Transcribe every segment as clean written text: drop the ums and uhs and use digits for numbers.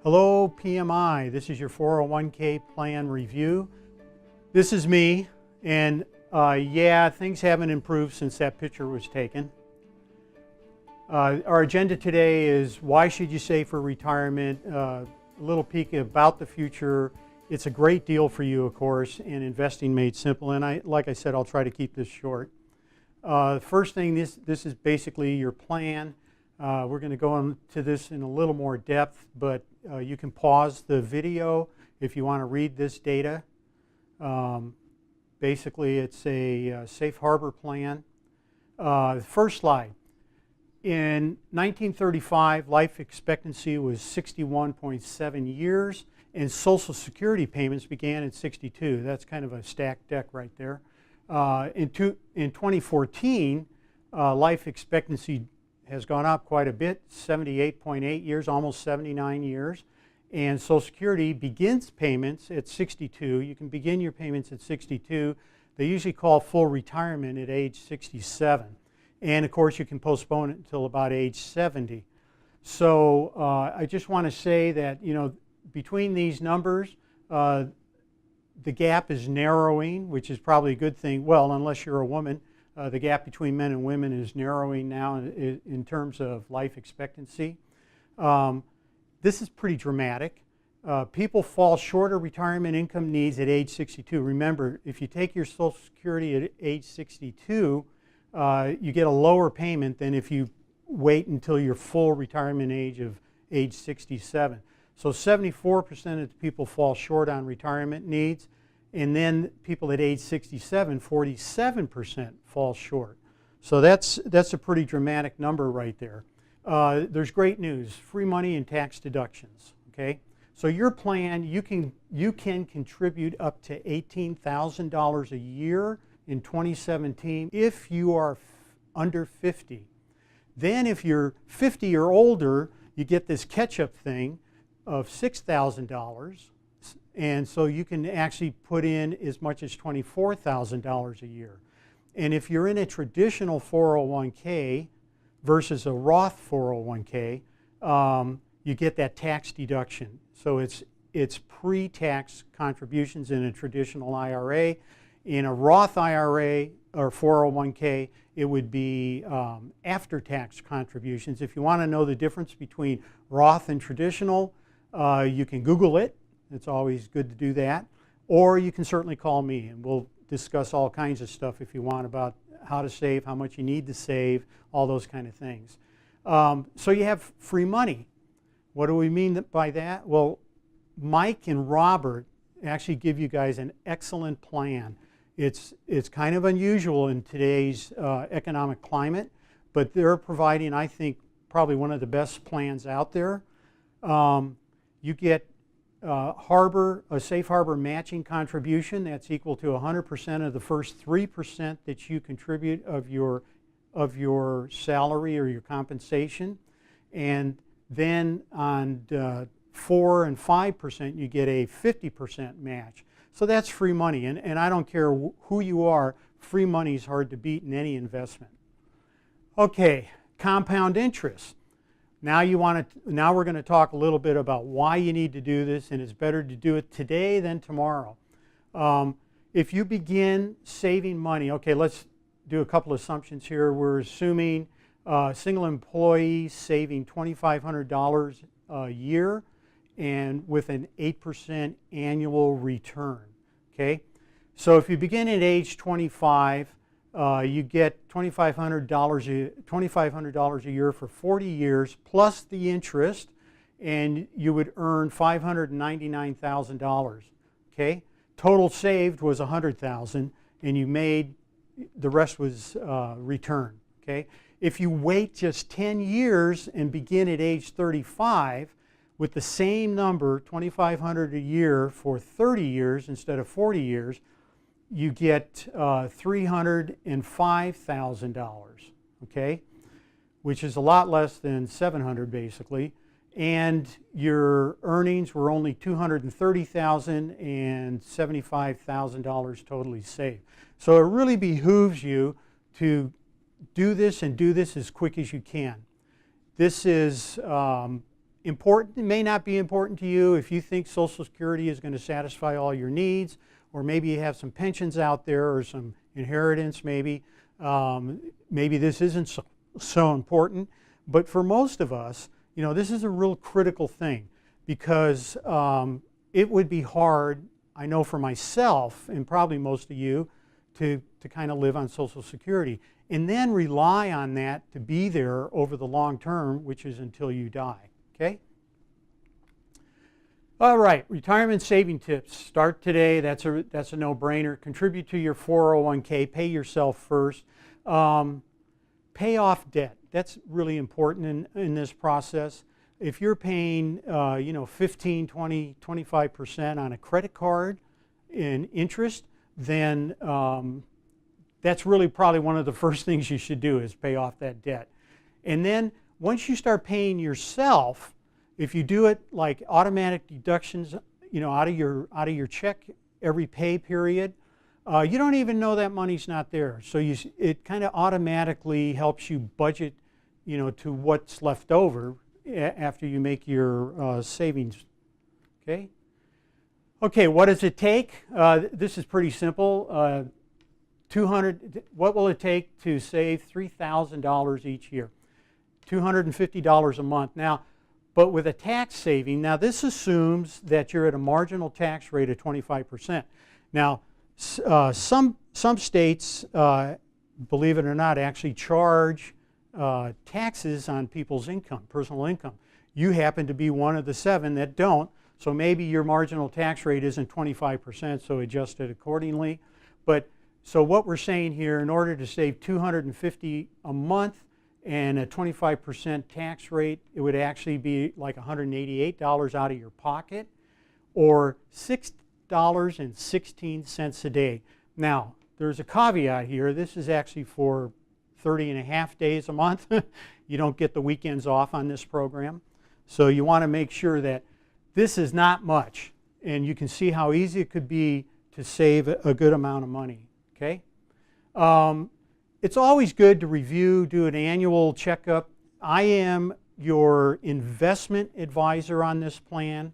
Hello PMI, this is your 401k plan review. This is me, and yeah, things haven't improved since that picture was taken. Our agenda today is why should you save for retirement, a little peek about the future. It's a great deal for you, of course, and investing made simple, and like I said, I'll try to keep this short. First thing, this is basically your plan. We're going to go into this in a little more depth, but you can pause the video if you want to read this data. Basically, it's a safe harbor plan. First slide. In 1935, life expectancy was 61.7 years, and Social Security payments began at 62. That's kind of a stacked deck right there. In 2014, life expectancy has gone up quite a bit, 78.8 years, almost 79 years. And Social Security begins payments at 62. You can begin your payments at 62. They usually call full retirement at age 67. And of course, you can postpone it until about age 70. So I just want to say that, you know, between these numbers, the gap is narrowing, which is probably a good thing. Well, unless you're a woman. The gap between men and women is narrowing now in terms of life expectancy. This is pretty dramatic. People fall short of retirement income needs at age 62. Remember, if you take your Social Security at age 62, you get a lower payment than if you wait until your full retirement age of age 67. So 74% of the people fall short on retirement needs. And then people at age 67, 47% fall short. So that's a pretty dramatic number right there. There's great news, free money and tax deductions, okay? So your plan, you can contribute up to $18,000 a year in 2017 if you are under 50. Then if you're 50 or older, you get this catch-up thing of $6,000. And so you can actually put in as much as $24,000 a year. And if you're in a traditional 401k versus a Roth 401k, you get that tax deduction. So it's pre-tax contributions in a traditional IRA. In a Roth IRA or 401k, it would be after-tax contributions. If you want to know the difference between Roth and traditional, you can Google it. It's always good to do that. Or you can certainly call me, and we'll discuss all kinds of stuff if you want about how to save, how much you need to save, all those kind of things. So you have free money. What do we mean by that? Well, Mike and Robert actually give you guys an excellent plan. It's kind of unusual in today's economic climate, but they're providing, I think, probably one of the best plans out there. You get a safe harbor matching contribution that's equal to 100% of the first 3% that you contribute of your salary or your compensation, and then on 4 and 5% you get a 50% match. So that's free money, and I don't care who you are, free money is hard to beat in any investment. Okay, compound interest. Now we're going to talk a little bit about why you need to do this, and it's better to do it today than tomorrow. If you begin saving money, okay, let's do a couple assumptions here. We're assuming single employee saving $2,500 a year and with an 8% annual return, okay? So if you begin at age 25, you get $2,500 a year for 40 years plus the interest, and you would earn $599,000. Okay, total saved was $100,000, and you made the rest was returned. Okay, if you wait just 10 years and begin at age 35 with the same number, $2,500 a year for 30 years instead of 40 years. You get $305,000, okay, which is a lot less than $700 basically, and your earnings were only $230,000 and $75,000 totally saved. So it really behooves you to do this and do this as quick as you can. This is important, it may not be important to you if you think Social Security is going to satisfy all your needs, or maybe you have some pensions out there or some inheritance maybe. Maybe this isn't so important, but for most of us, you know, this is a real critical thing, because it would be hard, I know for myself and probably most of you, to kind of live on Social Security and then rely on that to be there over the long term, which is until you die. Okay? All right, retirement saving tips. Start today. That's a no-brainer. Contribute to your 401k. Pay yourself first. Pay off debt. That's really important in this process. If you're paying, you know, 15, 20, 25% on a credit card in interest, then that's really probably one of the first things you should do is pay off that debt. And then once you start paying yourself, if you do it like automatic deductions, you know, out of your check every pay period, you don't even know that money's not there. So it kind of automatically helps you budget, you know, to what's left over after you make your savings. Okay? Okay, what does it take? This is pretty simple. What will it take to save $3,000 each year? $250 a month. Now, but with a tax saving, now this assumes that you're at a marginal tax rate of 25%. Now, some states, believe it or not, actually charge taxes on people's income, personal income. You happen to be one of the 7 that don't, so maybe your marginal tax rate isn't 25%, so adjust it accordingly. But so what we're saying here, in order to save $250 a month and a 25% tax rate, it would actually be like $188 out of your pocket, or $6.16 a day. Now, there's a caveat here. This is actually for 30.5 days a month. You don't get the weekends off on this program. So you want to make sure that this is not much, and you can see how easy it could be to save a good amount of money. Okay? It's always good to review, do an annual checkup. I am your investment advisor on this plan.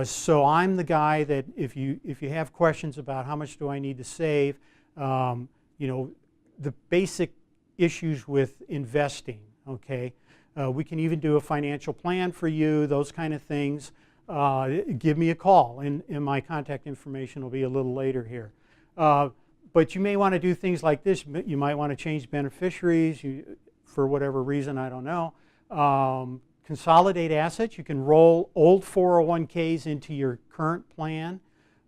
So I'm the guy that if you have questions about how much do I need to save, you know, the basic issues with investing, okay? We can even do a financial plan for you, those kind of things. Give me a call, and my contact information will be a little later here. But you may want to do things like this. You might want to change beneficiaries for whatever reason, I don't know. Consolidate assets. You can roll old 401ks into your current plan.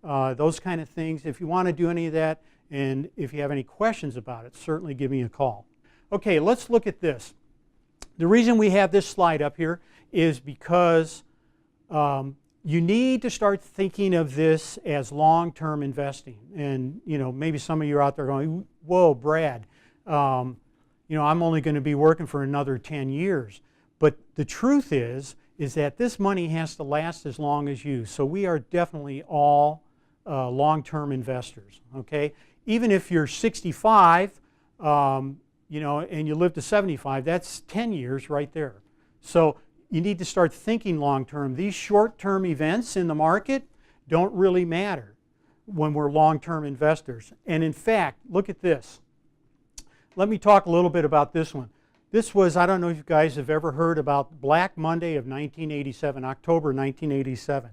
Those kind of things. If you want to do any of that, and if you have any questions about it, certainly give me a call. Okay, let's look at this. The reason we have this slide up here is because you need to start thinking of this as long-term investing. And you know, maybe some of you are out there going, "Whoa, Brad, you know, I'm only going to be working for another 10 years." But the truth is that this money has to last as long as you. So we are definitely all long-term investors. Okay, even if you're 65, you know, and you live to 75, that's 10 years right there. So you need to start thinking long-term. These short-term events in the market don't really matter when we're long-term investors. And in fact, look at this. Let me talk a little bit about this one. This was, I don't know if you guys have ever heard about Black Monday of 1987, October 1987.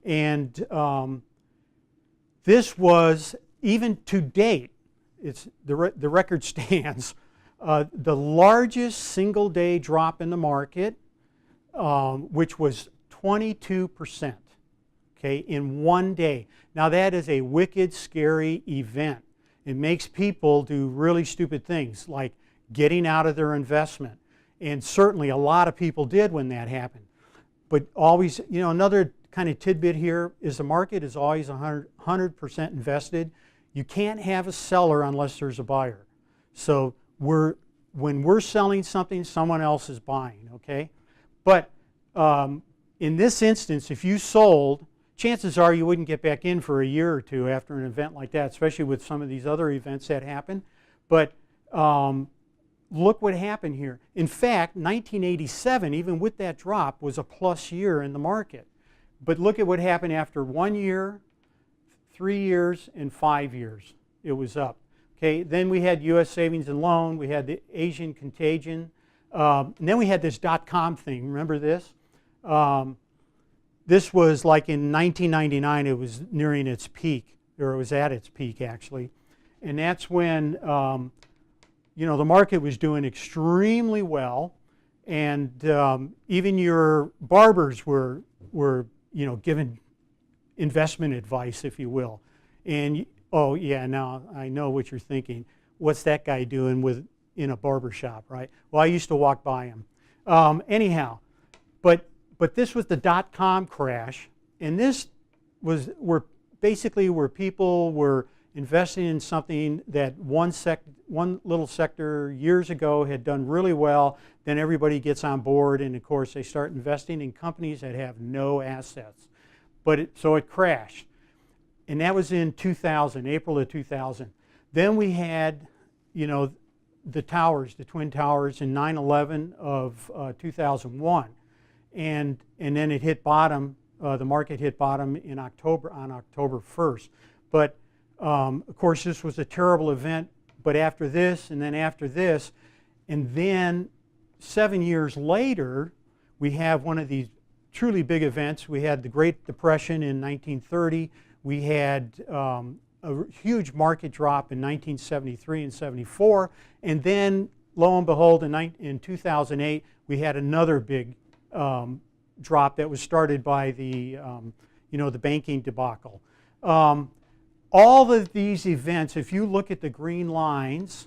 And this was, even to date, the record stands, the largest single-day drop in the market, which was 22%, okay, in one day. Now that is a wicked, scary event. It makes people do really stupid things, like getting out of their investment. And certainly a lot of people did when that happened. But always, you know, another kind of tidbit here is the market is always 100% invested. You can't have a seller unless there's a buyer. So when we're selling something, someone else is buying, okay? But in this instance, if you sold, chances are you wouldn't get back in for a year or two after an event like that, especially with some of these other events that happen. But look what happened here. In fact, 1987, even with that drop, was a plus year in the market. But look at what happened after 1 year, 3 years, and 5 years. It was up. Okay, then we had U.S. savings and loan. We had the Asian contagion. And then we had this dot-com thing. Remember this? This was like in 1999. It was nearing its peak, or it was at its peak, actually. And that's when you know, the market was doing extremely well, and even your barbers were you know, given investment advice, if you will. And oh yeah, now I know what you're thinking. What's that guy doing in a barber shop, right? Well, I used to walk by him. Anyhow, but this was the dot-com crash, and this was basically where people were investing in something that one little sector years ago had done really well. Then everybody gets on board, and of course they start investing in companies that have no assets. So it crashed, and that was in 2000, April of 2000. Then we had, you know, the towers, the Twin Towers, in 9/11 of 2001, and then it hit bottom. The market hit bottom on October 1st. But of course, this was a terrible event. But after this, and then after this, and then 7 years later, we have one of these truly big events. We had the Great Depression in 1930. We had a huge market drop in 1973 and 74. And then, lo and behold, in 2008, we had another big drop that was started by the, you know, the banking debacle. All of these events, if you look at the green lines,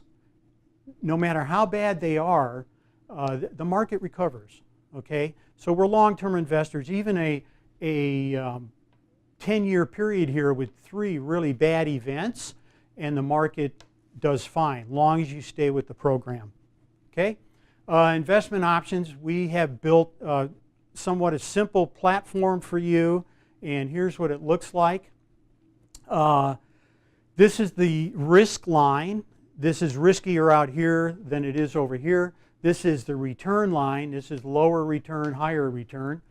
no matter how bad they are, the market recovers. Okay, so we're long-term investors. Even a 10-year period here with 3 really bad events, and the market does fine, long as you stay with the program. Okay, investment options. We have built somewhat a simple platform for you, and here's what it looks like. This is the risk line. This is riskier out here than it is over here. This is the return line. This is lower return, higher return.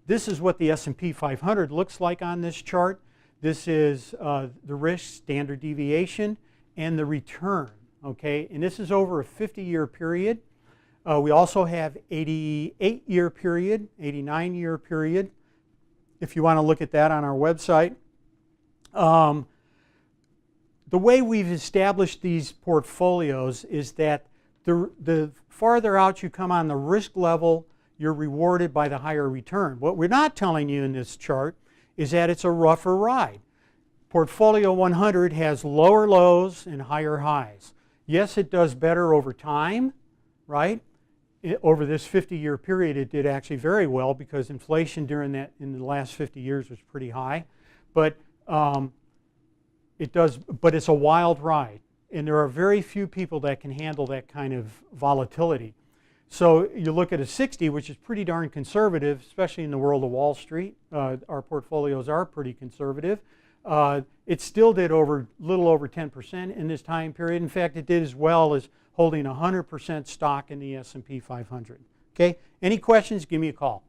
This is what the S&P 500 looks like on this chart. This is the risk, standard deviation, and the return. Okay, and this is over a 50-year period. We also have 88-year period, 89-year period, if you want to look at that on our website. The way we've established these portfolios is that the farther out you come on the risk level, you're rewarded by the higher return. What we're not telling you in this chart is that it's a rougher ride. Portfolio 100 has lower lows and higher highs. Yes, it does better over time, right? Over this 50-year period, it did actually very well because inflation in the last 50 years was pretty high. But it's a wild ride, and there are very few people that can handle that kind of volatility. So you look at a 60, which is pretty darn conservative, especially in the world of Wall Street. Our portfolios are pretty conservative. It still did a little over 10% in this time period. In fact, it did as well as holding 100% stock in the S&P 500. Okay, any questions, give me a call.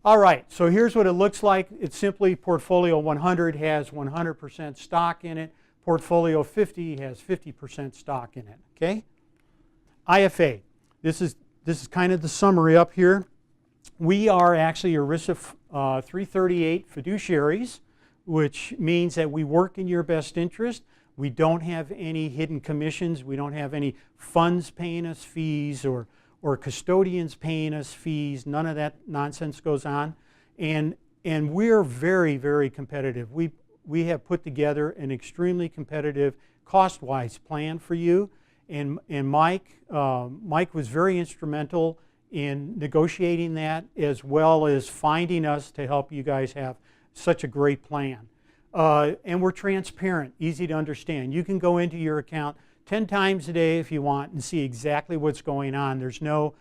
All right, so here's what it looks like. It's simply Portfolio 100 has 100% stock in it. Portfolio 50 has 50% stock in it. Okay, IFA. This is kind of the summary up here. We are actually ERISA 338 fiduciaries, which means that we work in your best interest. We don't have any hidden commissions. We don't have any funds paying us fees or custodians paying us fees. None of that nonsense goes on. And we're very, very competitive. We have put together an extremely competitive cost-wise plan for you. And Mike was very instrumental in negotiating that, as well as finding us to help you guys have such a great plan. And we're transparent, easy to understand. You can go into your account 10 times a day if you want and see exactly what's going on. There's no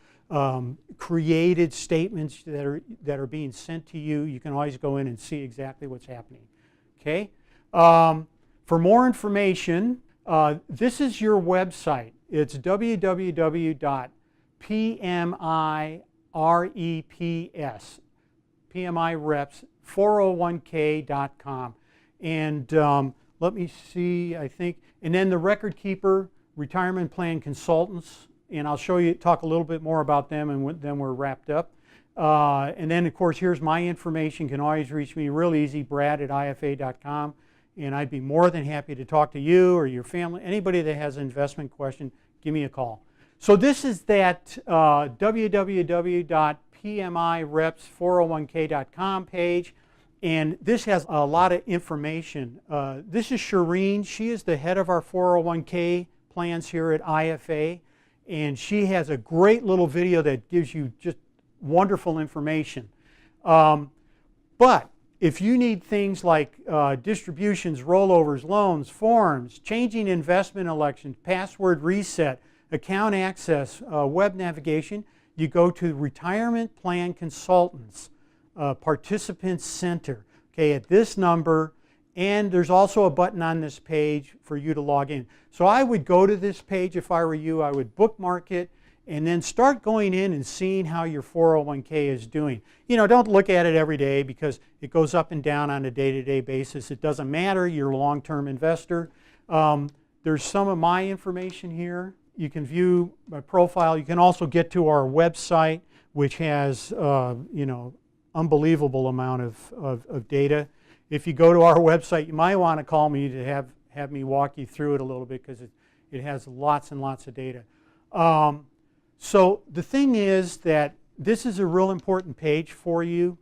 created statements that are being sent to you. You can always go in and see exactly what's happening. Okay? For more information, this is your website. It's www.PMIreps401k.com. And let me see, I think, and then the record keeper, retirement plan consultants, and I'll talk a little bit more about them, and then we're wrapped up. And then, of course, here's my information. You can always reach me real easy, brad@ifa.com, and I'd be more than happy to talk to you or your family. Anybody that has an investment question, give me a call. So this is that www.PMIreps401k.com page, and this has a lot of information. This is Shireen. She is the head of our 401k plans here at IFA, and she has a great little video that gives you just wonderful information. But if you need things like distributions, rollovers, loans, forms, changing investment elections, password reset, account access, web navigation, you go to Retirement Plan Consultants, Participants Center, okay, at this number, and there's also a button on this page for you to log in. So I would go to this page if I were you. I would bookmark it and then start going in and seeing how your 401k is doing. You know, don't look at it every day because it goes up and down on a day-to-day basis. It doesn't matter. You're a long-term investor. There's some of my information here. You can view my profile. You can also get to our website, which has you know, unbelievable amount of data. If you go to our website, you might want to call me to have me walk you through it a little bit because it has lots and lots of data. So the thing is that this is a real important page for you.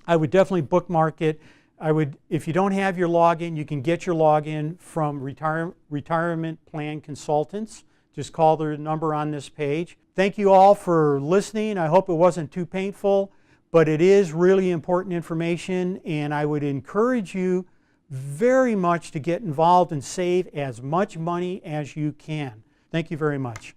I would definitely bookmark it. If you don't have your login, you can get your login from Retirement Plan Consultants. Just call their number on this page. Thank you all for listening. I hope it wasn't too painful, but it is really important information, and I would encourage you very much to get involved and save as much money as you can. Thank you very much.